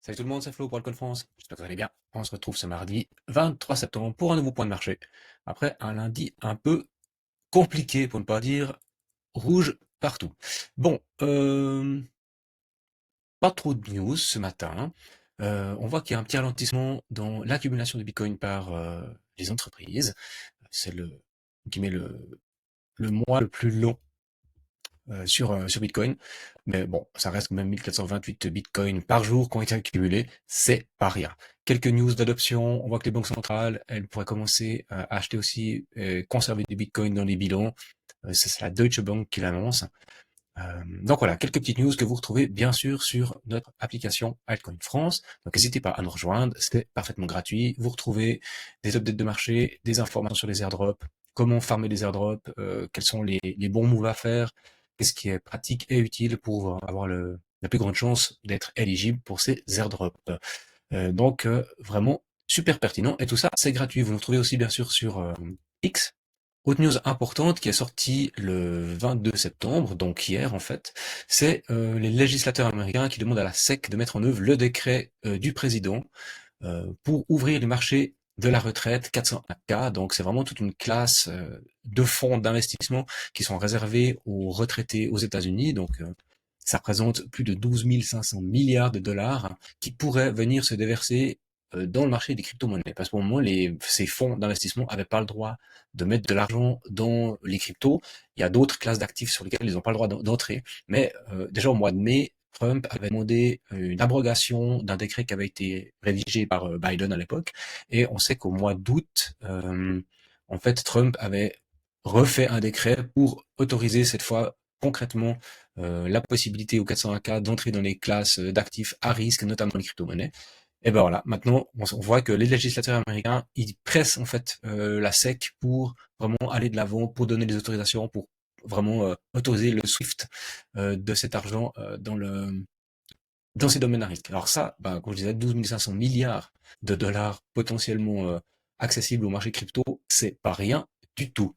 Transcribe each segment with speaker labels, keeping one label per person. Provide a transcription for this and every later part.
Speaker 1: Salut tout le monde, c'est Flo pour Alcool France. J'espère que vous allez bien. On se retrouve ce mardi 23 septembre pour un nouveau point de marché. Après un lundi un peu compliqué, pour ne pas dire rouge partout. Bon, pas trop de news ce matin. On voit qu'il y a un petit ralentissement dans l'accumulation de Bitcoin par les entreprises. C'est le mois le plus long sur Bitcoin. Mais bon, ça reste quand même 1428 Bitcoin par jour qui ont été accumulés, c'est pas rien. Quelques news d'adoption, on voit que les banques centrales, elles pourraient commencer à acheter aussi, conserver du Bitcoin dans les bilans. C'est la Deutsche Bank qui l'annonce. Donc voilà, quelques petites news que vous retrouvez bien sûr sur notre application Altcoin France. Donc n'hésitez pas à nous rejoindre, c'est parfaitement gratuit. Vous retrouvez des updates de marché, des informations sur les airdrops, comment farmer les airdrops, quels sont les bons moves à faire, qu'est-ce qui est pratique et utile pour avoir la plus grande chance d'être éligible pour ces airdrops. Donc vraiment super pertinent et tout ça c'est gratuit. Vous nous trouvez aussi bien sûr sur X. Autre news importante qui est sortie le 22 septembre, donc hier en fait, c'est les législateurs américains qui demandent à la SEC de mettre en œuvre le décret du président pour ouvrir les marchés de la retraite 401K. Donc c'est vraiment toute une classe de fonds d'investissement qui sont réservés aux retraités aux États-Unis. Donc ça représente plus de 12 500 milliards de dollars qui pourraient venir se déverser dans le marché des crypto-monnaies. Parce que pour le moment, ces fonds d'investissement n'avaient pas le droit de mettre de l'argent dans les cryptos. Il y a d'autres classes d'actifs sur lesquelles ils n'ont pas le droit d'entrer. Mais déjà au mois de mai, Trump avait demandé une abrogation d'un décret qui avait été rédigé par Biden à l'époque. Et on sait qu'au mois d'août, en fait, Trump avait refait un décret pour autoriser cette fois concrètement la possibilité au 401K d'entrer dans les classes d'actifs à risque, notamment les crypto-monnaies. Et ben voilà, maintenant on voit que les législateurs américains ils pressent en fait la SEC pour vraiment aller de l'avant, pour donner des autorisations, pour vraiment autoriser le SWIFT de cet argent dans ces domaines à risque. Alors ça, bah, comme je disais, 12 500 milliards de dollars potentiellement accessibles au marché crypto, c'est pas rien du tout.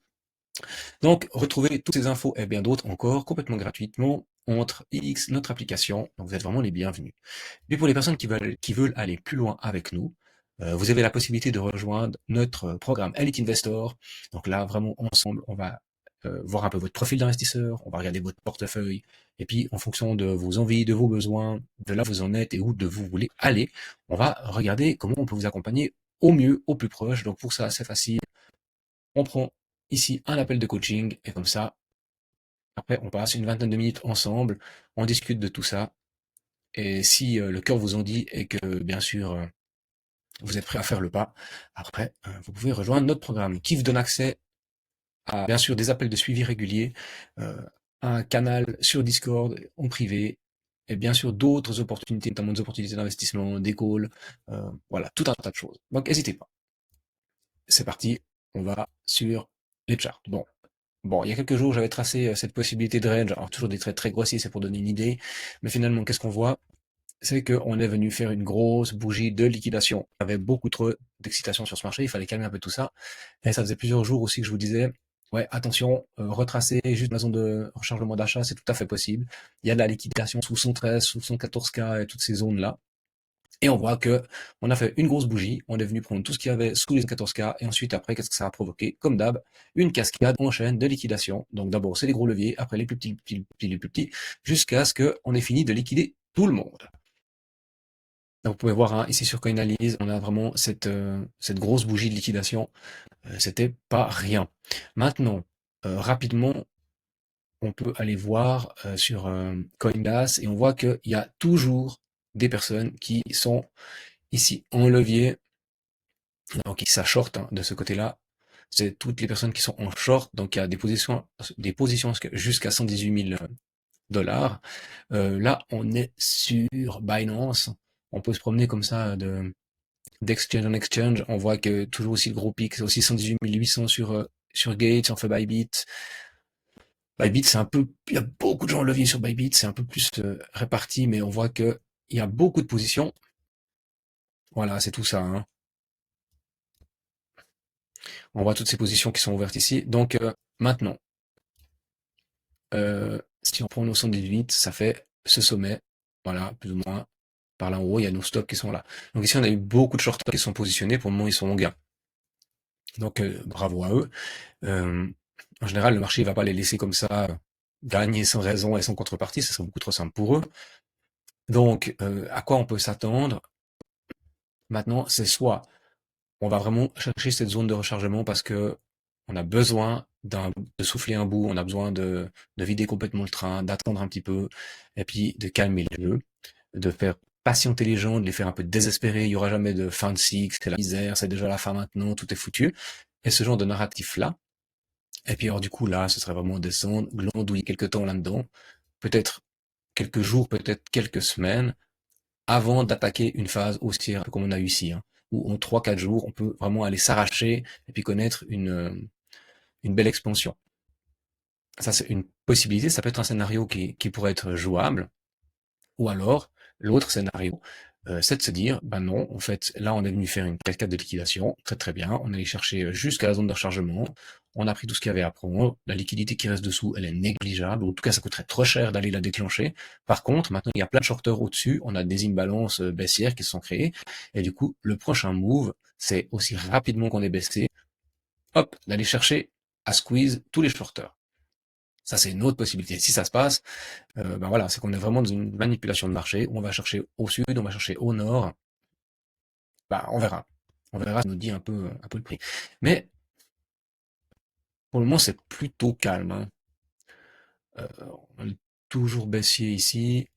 Speaker 1: Donc, retrouvez toutes ces infos et bien d'autres encore complètement gratuitement entre X, notre application. Donc, vous êtes vraiment les bienvenus. Mais pour les personnes qui veulent aller plus loin avec nous, vous avez la possibilité de rejoindre notre programme Elite Investor. Donc là, vraiment ensemble, on va voir un peu votre profil d'investisseur, on va regarder votre portefeuille, et puis en fonction de vos envies, de vos besoins, de là où vous en êtes et où de vous voulez aller, on va regarder comment on peut vous accompagner au mieux, au plus proche. Donc pour ça, c'est facile. On prend ici un appel de coaching, et comme ça, après, on passe une vingtaine de minutes ensemble, on discute de tout ça, et si le cœur vous en dit et que, bien sûr, vous êtes prêt à faire le pas, après, vous pouvez rejoindre notre programme qui vous donne accès à, bien sûr, des appels de suivi réguliers, euh, un canal sur Discord en privé, et bien sûr d'autres opportunités, notamment des opportunités d'investissement, des calls, voilà, tout un tas de choses. Donc, n'hésitez pas. C'est parti, on va sur les charts. Bon, il y a quelques jours, j'avais tracé cette possibilité de range, alors toujours des traits très grossiers, c'est pour donner une idée, mais finalement, qu'est-ce qu'on voit? C'est qu'on est venu faire une grosse bougie de liquidation. Il y avait beaucoup trop d'excitation sur ce marché, il fallait calmer un peu tout ça. Et ça faisait plusieurs jours aussi que je vous disais, ouais, attention, retracer juste la zone de rechargement d'achat, c'est tout à fait possible. Il y a de la liquidation sous 113, sous 114K et toutes ces zones-là. Et on voit que on a fait une grosse bougie, on est venu prendre tout ce qu'il y avait sous les 14K, et ensuite après, qu'est-ce que ça a provoqué? Comme d'hab, une cascade en chaîne de liquidation. Donc d'abord c'est les gros leviers, après les plus petits, les plus petits, jusqu'à ce qu'on ait fini de liquider tout le monde. Donc vous pouvez voir hein, ici sur CoinAnalyse, on a vraiment cette grosse bougie de liquidation. C'était pas rien. Maintenant, rapidement, on peut aller voir sur Coinbase et on voit qu'il y a toujours des personnes qui sont ici en levier, donc qui s'ashort hein, de ce côté-là. C'est toutes les personnes qui sont en short, donc il y a des positions jusqu'à 118 000 dollars. Là, on est sur Binance. On peut se promener comme ça d'exchange en exchange. On voit que toujours aussi le gros pic, c'est aussi 118 800 sur Gates, on fait Bybit. Bybit, c'est un peu, il y a beaucoup de gens en levier sur Bybit, c'est un peu plus réparti, mais on voit que il y a beaucoup de positions. Voilà, c'est tout ça. Hein. On voit toutes ces positions qui sont ouvertes ici. Donc maintenant, si on prend nos 118, ça fait ce sommet, voilà, plus ou moins, par là en haut, il y a nos stops qui sont là. Donc ici, on a eu beaucoup de shorters qui sont positionnés. Pour le moment, ils sont en gain. Donc, bravo à eux. Euh, En général, le marché ne va pas les laisser comme ça gagner sans raison et sans contrepartie. Ce serait beaucoup trop simple pour eux. Donc, à quoi on peut s'attendre? Maintenant, c'est soit on va vraiment chercher cette zone de rechargement parce que on a besoin de souffler un bout, on a besoin de vider complètement le train, d'attendre un petit peu, et puis de calmer le jeu, de faire patienter les gens, de les faire un peu désespérer. Il y aura jamais de fin de cycle, c'est la misère, c'est déjà la fin maintenant, tout est foutu. Et ce genre de narratif-là. Et puis alors du coup là, ce serait vraiment descendre, glandouiller quelques temps là-dedans, peut-être quelques jours, peut-être quelques semaines, avant d'attaquer une phase haussière comme on a eu ici, hein, où en 3-4 jours, on peut vraiment aller s'arracher et puis connaître une belle expansion. Ça, c'est une possibilité, ça peut être un scénario qui pourrait être jouable, ou alors, l'autre scénario, c'est de se dire, ben non, en fait, là, on est venu faire une 4 de liquidation, très très bien, on est allé chercher jusqu'à la zone de rechargement, on a pris tout ce qu'il y avait à prendre, la liquidité qui reste dessous, elle est négligeable, ou en tout cas, ça coûterait trop cher d'aller la déclencher. Par contre, maintenant, il y a plein de shorters au-dessus, on a des imbalances baissières qui se sont créées, et du coup, le prochain move, c'est aussi rapidement qu'on est baissé, hop, d'aller chercher à squeeze tous les shorters. Ça, c'est une autre possibilité. Si ça se passe, ben voilà, c'est qu'on est vraiment dans une manipulation de marché où on va chercher au sud, on va chercher au nord. Bah, on verra. On verra, ça nous dit un peu le prix. Mais pour le moment, c'est plutôt calme, hein. Euh, on est toujours baissier ici.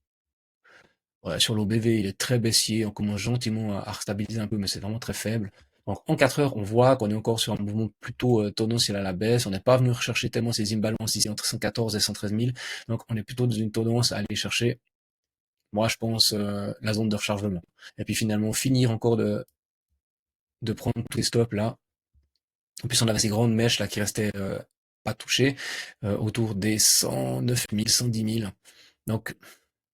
Speaker 1: Ouais, sur l'OBV, il est très baissier. On commence gentiment à restabiliser un peu, mais c'est vraiment très faible. Donc en 4 heures, on voit qu'on est encore sur un mouvement plutôt tendanciel à la baisse. On n'est pas venu rechercher tellement ces imbalances ici entre 114 et 113 000. Donc on est plutôt dans une tendance à aller chercher, moi je pense, la zone de rechargement. Et puis finalement finir encore de prendre tous les stops là. En plus on avait ces grandes mèches là qui restaient pas touchées, autour des 109 000, 110 000. Donc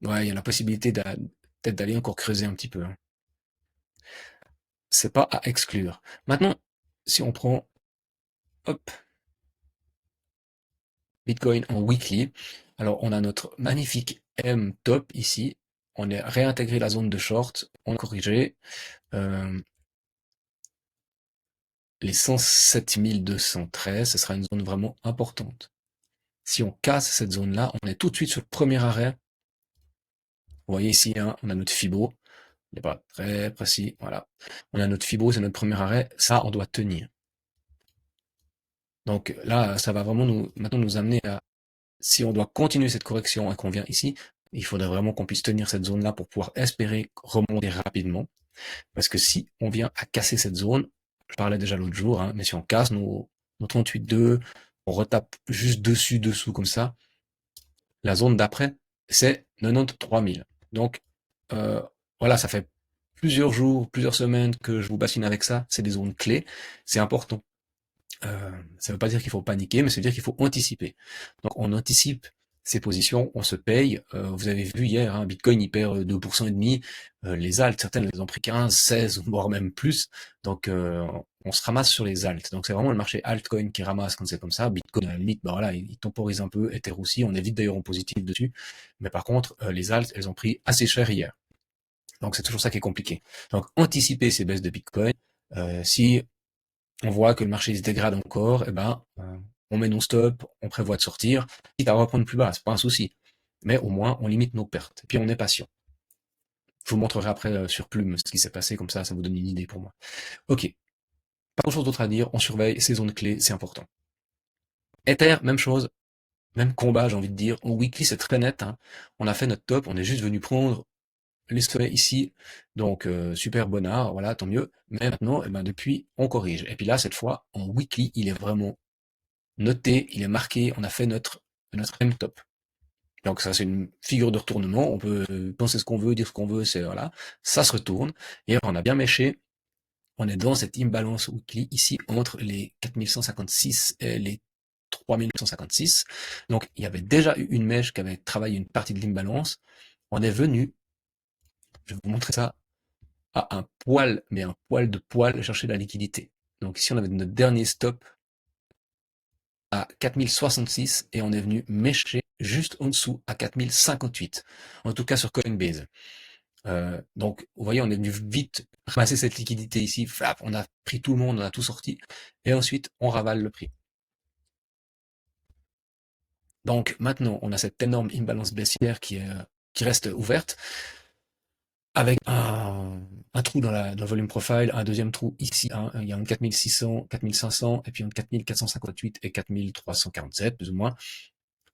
Speaker 1: ouais, il y a la possibilité peut-être d'aller encore creuser un petit peu, hein. C'est pas à exclure. Maintenant, si on prend, hop, Bitcoin en weekly, alors on a notre magnifique M top ici. On a réintégré la zone de short, on a corrigé les 107 213, ce sera une zone vraiment importante. Si on casse cette zone-là, on est tout de suite sur le premier arrêt. Vous voyez ici, hein, on a notre Fibo. Il n'est pas très précis. Voilà. On a notre Fibo, c'est notre premier arrêt. Ça, on doit tenir. Donc là, ça va vraiment maintenant nous amener à, si on doit continuer cette correction et qu'on vient ici, il faudrait vraiment qu'on puisse tenir cette zone-là pour pouvoir espérer remonter rapidement. Parce que si on vient à casser cette zone, je parlais déjà l'autre jour, hein, mais si on casse nos 38,2, on retape juste dessus, dessous comme ça, la zone d'après, c'est 93 000. Donc, euh, voilà, ça fait plusieurs jours, plusieurs semaines que je vous bassine avec ça. C'est des zones clés. C'est important. Ça ne veut pas dire qu'il faut paniquer, mais ça veut dire qu'il faut anticiper. Donc on anticipe ces positions, on se paye. Vous avez vu hier, hein, Bitcoin il perd 2% et demi. Les alts, certaines les ont pris 15, 16, voire même plus. Donc on se ramasse sur les alts. Donc c'est vraiment le marché altcoin qui ramasse quand c'est comme ça. Bitcoin à la limite, bah voilà, il temporise un peu, Ether aussi. On est vite d'ailleurs en positif dessus. Mais par contre, les alts, elles ont pris assez cher hier. Donc c'est toujours ça qui est compliqué. Donc anticiper ces baisses de Bitcoin. Si on voit que le marché se dégrade encore, eh ben, on met non stop, on prévoit de sortir, quitte à reprendre plus bas, c'est pas un souci. Mais au moins, on limite nos pertes. Et puis on est patient. Je vous montrerai après sur Plume ce qui s'est passé, comme ça vous donne une idée pour moi. Ok, pas grand chose d'autre à dire, on surveille ces zones clés, c'est important. Ether, même chose, même combat, j'ai envie de dire. En weekly, c'est très net, hein. On a fait notre top, on est juste venu prendre les sommets ici, donc super bonnard, voilà, tant mieux. Mais maintenant, eh ben, depuis, on corrige. Et puis là, cette fois, en weekly, il est vraiment noté, il est marqué, on a fait notre M-top. Donc ça, c'est une figure de retournement, on peut penser ce qu'on veut, dire ce qu'on veut, c'est voilà, ça se retourne, et on a bien méché, on est dans cette imbalance weekly ici entre les 4156 et les 3156. Donc il y avait déjà eu une mèche qui avait travaillé une partie de l'imbalance, on est venu, je vais vous montrer ça, à un poil, mais un poil de poil, chercher la liquidité. Donc ici on avait notre dernier stop à 4066 et on est venu mécher juste en dessous à 4058. En tout cas sur Coinbase. Donc, vous voyez, on est venu vite ramasser cette liquidité ici. Flap, on a pris tout le monde, on a tout sorti. Et ensuite, on ravale le prix. Donc, maintenant, on a cette énorme imbalance baissière qui reste ouverte, avec un trou dans le volume profile, un deuxième trou ici, il y a un 4600, 4500, et puis un 4458 et 4347, plus ou moins.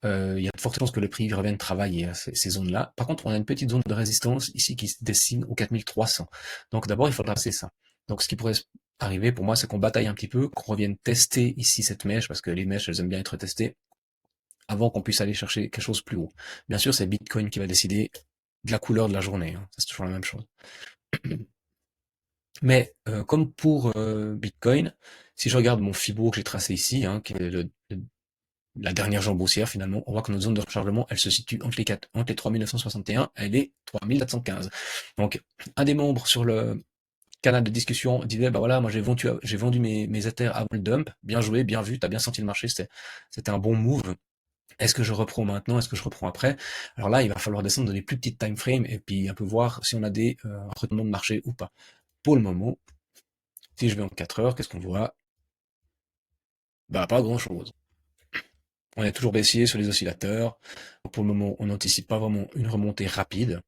Speaker 1: Il y a de fortes chances que le prix revienne travailler à ces zones-là. Par contre, on a une petite zone de résistance ici qui se dessine au 4300. Donc d'abord, il faudra passer ça. Donc ce qui pourrait arriver pour moi, c'est qu'on bataille un petit peu, qu'on revienne tester ici cette mèche, parce que les mèches, elles aiment bien être testées, avant qu'on puisse aller chercher quelque chose plus haut. Bien sûr, c'est Bitcoin qui va décider de la couleur de la journée, hein. C'est toujours la même chose. Mais comme pour Bitcoin, si je regarde mon Fibo que j'ai tracé ici, hein, qui est la dernière jambe haussière finalement, on voit que notre zone de rechargement, elle se situe entre les 3961 et les 3415. Donc, un des membres sur le canal de discussion disait, bah voilà, moi j'ai vendu mes Ethers avant le dump, bien joué, bien vu, t'as bien senti le marché, c'était un bon move. Est-ce que je reprends maintenant? Est-ce que je reprends après? Alors là, il va falloir descendre dans les plus petites time frames et puis un peu voir si on a des retournements de marché ou pas. Pour le moment, si je vais en 4 heures, qu'est-ce qu'on voit? Bah, pas grand-chose. On est toujours baissier sur les oscillateurs. Pour le moment, on n'anticipe pas vraiment une remontée rapide.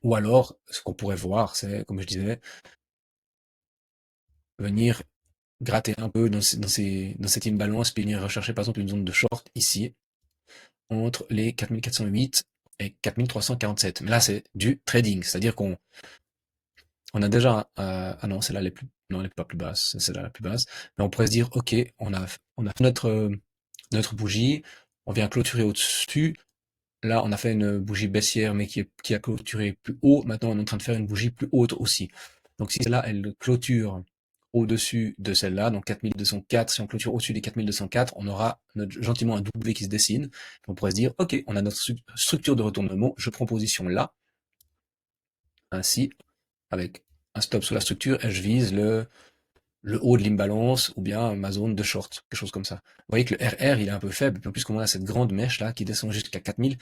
Speaker 1: Ou alors, ce qu'on pourrait voir, c'est, comme je disais, venir gratter un peu dans cette imbalance, puis venir rechercher par exemple une zone de short ici, entre les 4408 et 4347. Mais là, c'est du trading, c'est-à-dire qu'on a déjà, ah non, celle-là, non, elle est pas plus basse, c'est celle-là la plus basse, mais on pourrait se dire, ok, on a fait notre bougie, on vient clôturer au-dessus. Là, on a fait une bougie baissière, mais qui a clôturé plus haut. Maintenant, on est en train de faire une bougie plus haute aussi. Donc, si celle-là, elle clôture au-dessus de celle-là, donc 4204, si on clôture au-dessus des 4204, on aura gentiment un W qui se dessine. On pourrait se dire, OK, on a notre structure de retournement, je prends position là, ainsi, avec un stop sur la structure, et je vise le haut de l'imbalance, ou bien ma zone de short, quelque chose comme ça. Vous voyez que le RR, il est un peu faible, puis en plus, comme on a cette grande mèche là, qui descend jusqu'à 4000,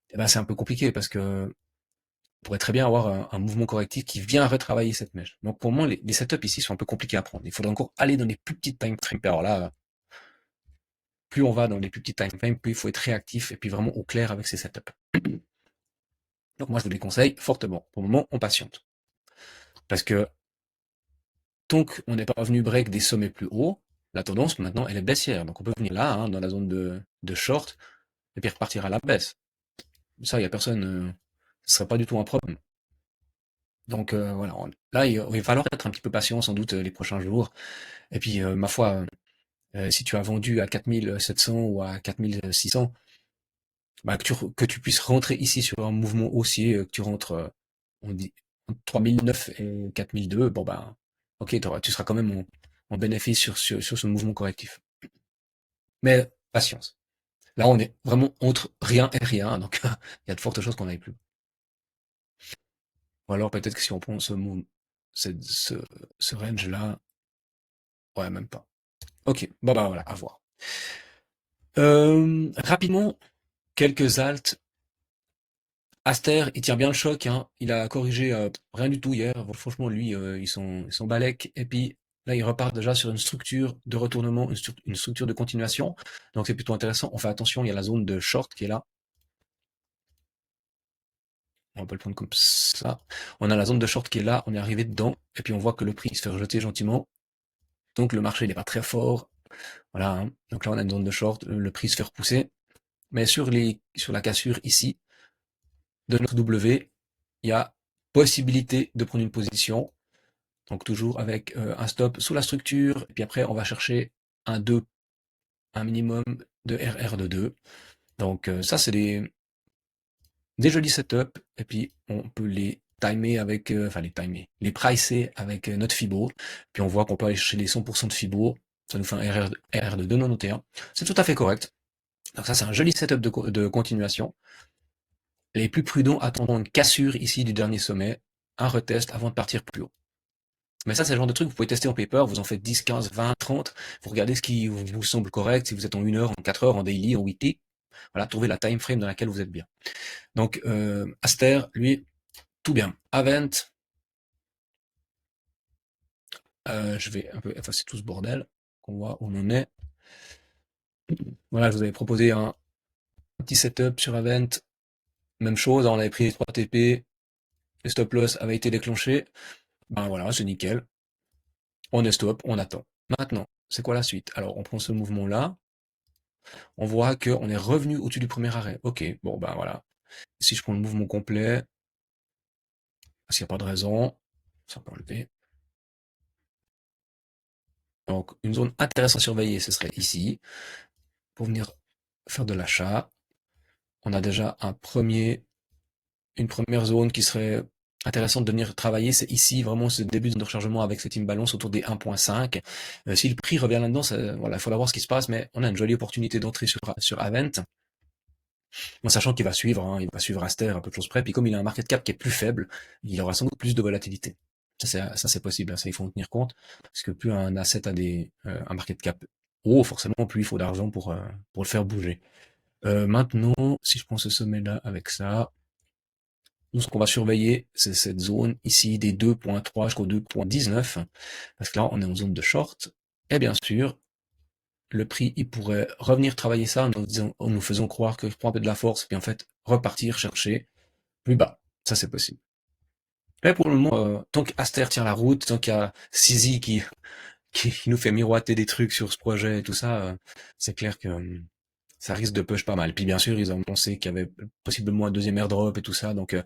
Speaker 1: eh ben, c'est un peu compliqué, parce que on pourrait très bien avoir un mouvement correctif qui vient retravailler cette mèche. Donc pour moi, les setups ici sont un peu compliqués à prendre. Il faudrait encore aller dans les plus petites time frames. Alors là, plus on va dans les plus petites time frames, plus il faut être réactif et puis vraiment au clair avec ces setups. Donc moi, je vous les conseille fortement. Pour le moment, on patiente. Parce que tant qu'on n'est pas venu break des sommets plus hauts, la tendance maintenant, elle est baissière. Donc on peut venir là, hein, dans la zone de short, et puis repartir à la baisse. Ça, il n'y a personne, ce serait pas du tout un problème. Donc voilà, là, il va falloir être un petit peu patient sans doute les prochains jours. Et puis, ma foi, si tu as vendu à 4700 ou à 4600, bah, que tu puisses rentrer ici sur un mouvement haussier, que tu rentres, on dit, entre 3009 et 4002, bon bah, ok, tu seras quand même en bénéfice sur ce mouvement correctif. Mais patience. Là, on est vraiment entre rien et rien, donc il y a de fortes chances qu'on n'aille plus. Ou alors peut-être que si on prend ce range-là, ouais, même pas. Ok, bah voilà, à voir. Rapidement, quelques alts. Aster, il tient bien le choc, hein. Il a corrigé rien du tout hier. Bon, franchement, lui, ils sont balèques. Et puis là, il repart déjà sur une structure de retournement, une structure de continuation. Donc c'est plutôt intéressant. On fait attention, il y a la zone de short qui est là. On peut le prendre comme ça. On a la zone de short qui est là. On est arrivé dedans. Et puis on voit que le prix se fait rejeter gentiment. Donc le marché n'est pas très fort. Voilà, hein. Donc là, on a une zone de short. Le prix se fait repousser. Mais sur la cassure ici de notre W, il y a possibilité de prendre une position. Donc toujours avec un stop sous la structure, et puis après on va chercher un 2, un minimum de RR de 2. Donc ça c'est des jolis setups, et puis on peut les timer avec, enfin les timer, les pricer avec notre Fibo, puis on voit qu'on peut aller chercher les 100% de Fibo, ça nous fait un RR de 2,91. C'est tout à fait correct. Donc ça c'est un joli setup de continuation. Les plus prudents attendront une cassure ici du dernier sommet, un retest avant de partir plus haut. Mais ça, c'est le genre de truc que vous pouvez tester en paper, vous en faites 10, 15, 20, 30, vous regardez ce qui vous semble correct, si vous êtes en 1 heure, en 4 heures, en daily, en weekly, voilà, trouvez la time frame dans laquelle vous êtes bien. Donc, Aster, lui, tout bien. Avent, je vais un peu effacer tout ce bordel, qu'on voit où on en est. Voilà, je vous avais proposé un petit setup sur Avent. Même chose, on avait pris les 3 TP, les stop loss avaient été déclenchés. Ben voilà, c'est nickel. On est stop, on attend. Maintenant, c'est quoi la suite? Alors, on prend ce mouvement-là, on voit qu'on est revenu au-dessus du premier arrêt. Ok, bon ben voilà. Si je prends le mouvement complet, parce qu'il n'y a pas de raison, ça peut enlever. Donc, une zone intéressante à surveiller, ce serait ici, pour venir faire de l'achat. On a déjà une première zone qui serait intéressante de venir travailler, c'est ici, vraiment ce début de rechargement avec cette imbalance autour des 1.5. Si le prix revient là-dedans, voilà, il faudra voir ce qui se passe, mais on a une jolie opportunité d'entrée sur Avent, en sachant qu'il va suivre, hein, il va suivre Aster à peu de choses près, puis comme il a un market cap qui est plus faible, il aura sans doute plus de volatilité. Ça c'est possible, hein, ça il faut en tenir compte, parce que plus un asset a un market cap haut, forcément, plus il faut d'argent pour le faire bouger. Maintenant, si je prends ce sommet-là avec ça, nous, ce qu'on va surveiller, c'est cette zone ici des 2.3 jusqu'au 2.19, parce que là, on est en zone de short. Et bien sûr, le prix, il pourrait revenir travailler ça en nous faisant croire qu'il prend un peu de la force, puis en fait, repartir chercher plus bas. Ça, c'est possible. Mais pour le moment, tant qu'Aster tient la route, tant qu'il y a Sizi qui nous fait miroiter des trucs sur ce projet et tout ça, c'est clair que ça risque de push pas mal. Puis bien sûr, ils ont annoncé qu'il y avait possiblement un deuxième airdrop et tout ça, donc il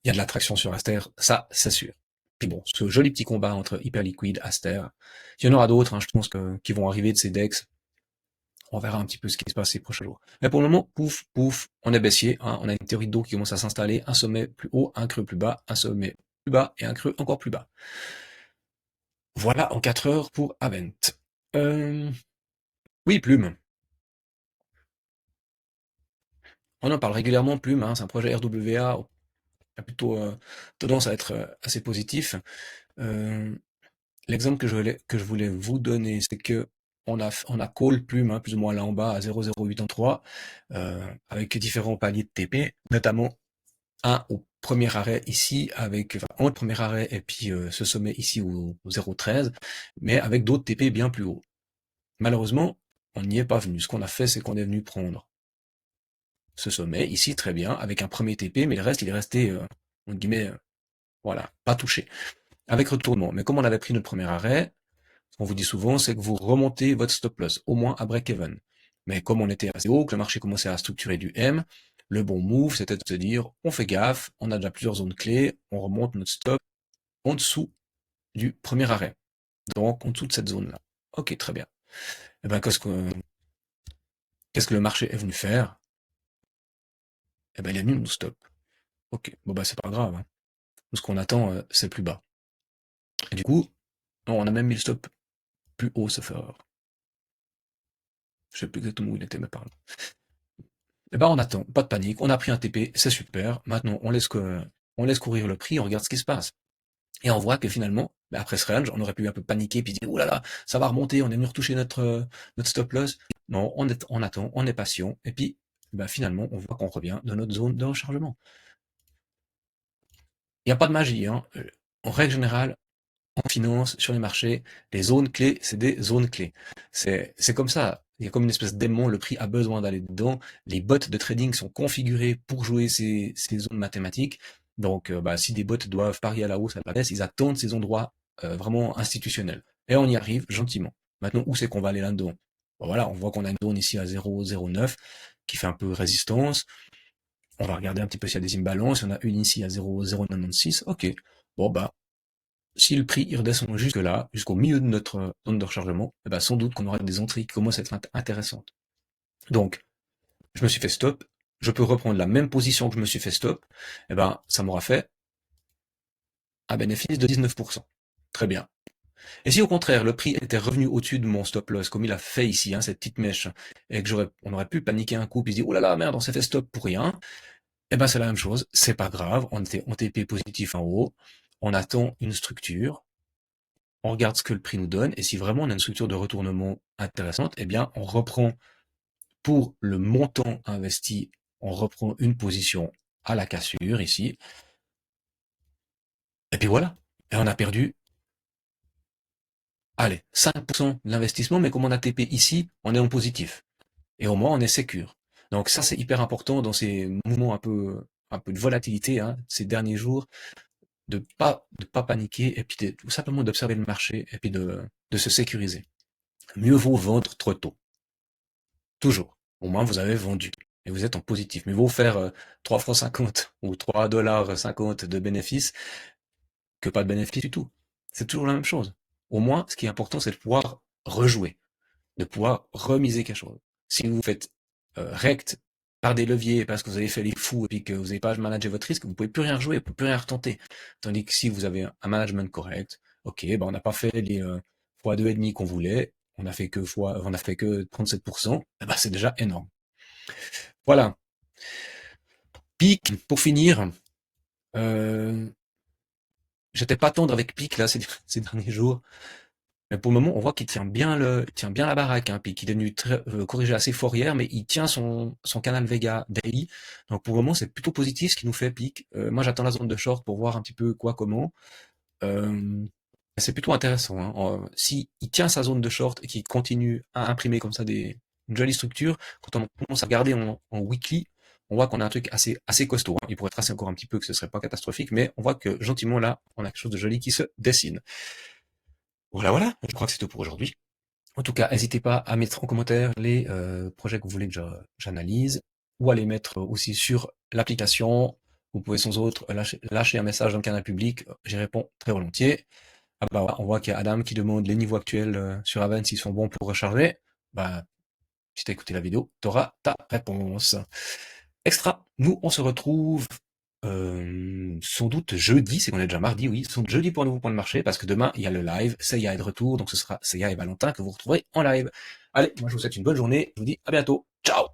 Speaker 1: y a de l'attraction sur Aster, ça, c'est sûr. Puis bon, ce joli petit combat entre Hyperliquid, Aster, il y en aura d'autres, hein, je pense qui vont arriver de ces decks. On verra un petit peu ce qui se passe ces prochains jours. Mais pour le moment, pouf, pouf, on est baissier, hein, on a une théorie d'eau qui commence à s'installer, un sommet plus haut, un creux plus bas, un sommet plus bas et un creux encore plus bas. Voilà en 4 heures pour Avent. Euh, oui, Plume. On en parle régulièrement, Plume, hein, c'est un projet RWA qui a plutôt tendance à être assez positif. Euh, L'exemple que je voulais vous donner, c'est que on a call Plume, hein, plus ou moins là en bas à 0,083, avec différents paliers de TP, notamment un au premier arrêt ici, enfin, entre le premier arrêt et puis ce sommet ici au 0,13, mais avec d'autres TP bien plus hauts. Malheureusement, on n'y est pas venu. Ce qu'on a fait, c'est qu'on est venu prendre ce sommet ici, très bien, avec un premier TP, mais le reste, il est resté, entre guillemets, voilà, pas touché, avec retournement. Mais comme on avait pris notre premier arrêt, ce qu'on vous dit souvent, c'est que vous remontez votre stop loss, au moins à break-even. Mais comme on était assez haut, que le marché commençait à structurer du M, le bon move, c'était de se dire, on fait gaffe, on a déjà plusieurs zones clés, on remonte notre stop en dessous du premier arrêt. Donc, en dessous de cette zone-là. Ok, très bien. Eh ben, qu'est-ce que le marché est venu faire? Eh ben, il est venu nous stop. Ok, bon bah c'est pas grave, hein. Ce qu'on attend, c'est plus bas. Et du coup, on a même mis le stop plus haut, sauf erreur. Je sais plus exactement où il était, mais par là. Eh ben, on attend, pas de panique, on a pris un TP, c'est super. Maintenant, on laisse courir le prix, on regarde ce qui se passe. Et on voit que finalement, ben, après ce range, on aurait pu un peu paniquer puis dire, oh là là, ça va remonter, on est venu retoucher notre stop loss. Non, on attend, on est patient, et puis, ben, finalement, on voit qu'on revient dans notre zone de rechargement. Il n'y a pas de magie, hein. En règle générale, en finance, sur les marchés, les zones clés, c'est des zones clés. C'est comme ça. Il y a comme une espèce d'aimant, le prix a besoin d'aller dedans. Les bots de trading sont configurés pour jouer ces zones mathématiques. Donc, bah, si des bots doivent parier à la hausse, à la baisse, ils attendent ces endroits vraiment institutionnels. Et on y arrive gentiment. Maintenant, où c'est qu'on va aller là-dedans? Bon, voilà, on voit qu'on a une zone ici à 0,09 qui fait un peu résistance. On va regarder un petit peu s'il y a des imbalances. Il y en a une ici à 0,096. Ok. Bon, bah, si le prix il redescend jusque là, jusqu'au milieu de notre zone de rechargement, eh ben, sans doute qu'on aura des entrées qui commencent à être intéressantes. Donc, je me suis fait stop, je peux reprendre la même position que je me suis fait stop, eh ben, ça m'aura fait un bénéfice de 19%. Très bien. Et si au contraire, le prix était revenu au-dessus de mon stop loss, comme il a fait ici, hein, cette petite mèche, et que on aurait pu paniquer un coup, puis se dire, oh là là, merde, on s'est fait stop pour rien, eh ben, c'est la même chose, c'est pas grave, on était en TP positif en haut, on attend une structure, on regarde ce que le prix nous donne, et si vraiment on a une structure de retournement intéressante, eh bien, on reprend pour le montant investi, on reprend une position à la cassure ici, puis voilà. Et on a perdu, allez, 5% de l'investissement, mais comme on a TP ici, on est en positif. Et au moins, on est sécure. Donc ça, c'est hyper important dans ces mouvements un peu de volatilité, hein, ces derniers jours, de pas paniquer et puis tout simplement d'observer le marché et puis de se sécuriser. Mieux vaut vendre trop tôt. Toujours. Au moins, vous avez vendu. Et vous êtes en positif. Mais vaut faire 3,50 € ou 3,50 $ de bénéfices que pas de bénéfice du tout. C'est toujours la même chose. Au moins, ce qui est important, c'est de pouvoir rejouer, de pouvoir remiser quelque chose. Si vous faites rect par des leviers parce que vous avez fait les fous et puis que vous n'avez pas managé votre risque, vous pouvez plus rien rejouer, vous pouvez plus rien retenter. Tandis que si vous avez un management correct, ok, ben on n'a pas fait les fois 2,5 qu'on voulait, on a fait que 37%, eh ben c'est déjà énorme. Voilà. Pic, pour finir, euh, j'étais pas tendre avec Pic là ces derniers jours. Mais pour le moment, on voit qu'il tient bien la baraque, hein, puis qu'il est venu corriger assez fort hier, mais il tient son canal Vega daily. Donc pour le moment, c'est plutôt positif ce qui nous fait pic. Moi, j'attends la zone de short pour voir un petit peu quoi, comment. Euh, c'est plutôt intéressant, hein. Si il tient sa zone de short et qu'il continue à imprimer comme ça une jolie structure, quand on commence à regarder en weekly, on voit qu'on a un truc assez costaud, hein. Il pourrait tracer encore un petit peu que ce serait pas catastrophique, mais on voit que gentiment là, on a quelque chose de joli qui se dessine. Voilà, voilà, je crois que c'est tout pour aujourd'hui. En tout cas, n'hésitez pas à mettre en commentaire les projets que vous voulez que j'analyse, ou à les mettre aussi sur l'application. Vous pouvez sans autre lâcher un message dans le canal public, j'y réponds très volontiers. Ah bah ouais, on voit qu'il y a Adam qui demande les niveaux actuels sur Aven s'ils sont bons pour recharger. Bah, si t'as écouté la vidéo, t'auras ta réponse. Extra, nous on se retrouve sans doute jeudi, c'est qu'on est déjà mardi, oui, sans doute jeudi pour un nouveau point de marché, parce que demain il y a le live, Seiya est de retour, donc ce sera Seiya et Valentin que vous retrouverez en live. Allez, moi je vous souhaite une bonne journée, je vous dis à bientôt, ciao!